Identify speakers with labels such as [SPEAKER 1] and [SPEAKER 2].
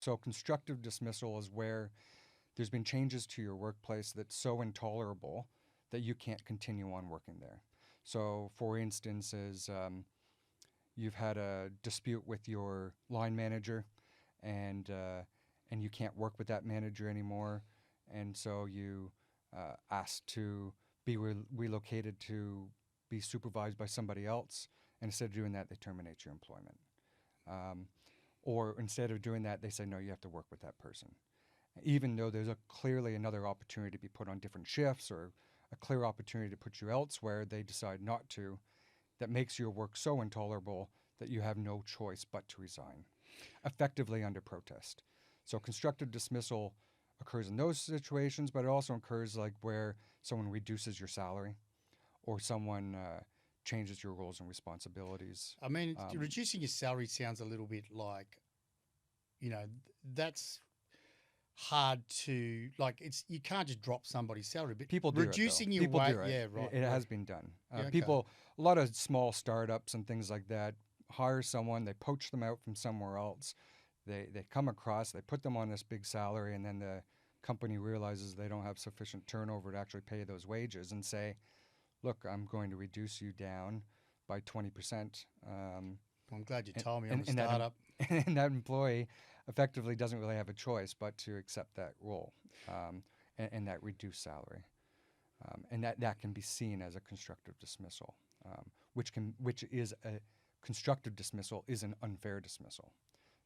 [SPEAKER 1] So constructive dismissal is where there's been changes to your workplace that's so intolerable that you can't continue on working there. So, for instance, you've had a dispute with your line manager, and and you can't work with that manager anymore, and so you asked to be relocated to be supervised by somebody else, and instead of doing that, they terminate your employment. Um, or instead of doing that, they say no, you have to work with that person, even though there's clearly another opportunity to be put on different shifts or a clear opportunity to put you elsewhere. They decide not to. That makes your work so intolerable that you have no choice but to resign, effectively under protest. So constructive dismissal occurs in those situations, but it also occurs like where someone reduces your salary or someone changes your roles and responsibilities.
[SPEAKER 2] I mean,
[SPEAKER 1] Um,
[SPEAKER 2] reducing your salary sounds a little bit like, that's hard to like. It's you can't just drop somebody's salary, but
[SPEAKER 1] People do it though.
[SPEAKER 2] reducing your
[SPEAKER 1] People
[SPEAKER 2] weight,
[SPEAKER 1] do it.
[SPEAKER 2] yeah,
[SPEAKER 1] It,
[SPEAKER 2] right,
[SPEAKER 1] it
[SPEAKER 2] right,
[SPEAKER 1] has been done.
[SPEAKER 2] yeah, okay,
[SPEAKER 1] People, a lot of small startups and things like that, hire someone, they poach them out from somewhere else. They come across, they put them on this big salary, and then the company realizes they don't have sufficient turnover to actually pay those wages, and say, "Look, I'm going to reduce you down by 20%."
[SPEAKER 2] Well, I'm glad you
[SPEAKER 1] And,
[SPEAKER 2] told me. I'm
[SPEAKER 1] and,
[SPEAKER 2] a
[SPEAKER 1] and that
[SPEAKER 2] startup.
[SPEAKER 1] and that employee effectively doesn't really have a choice but to accept that role, and that reduced salary. And that can be seen as a constructive dismissal, which is a constructive dismissal is an unfair dismissal.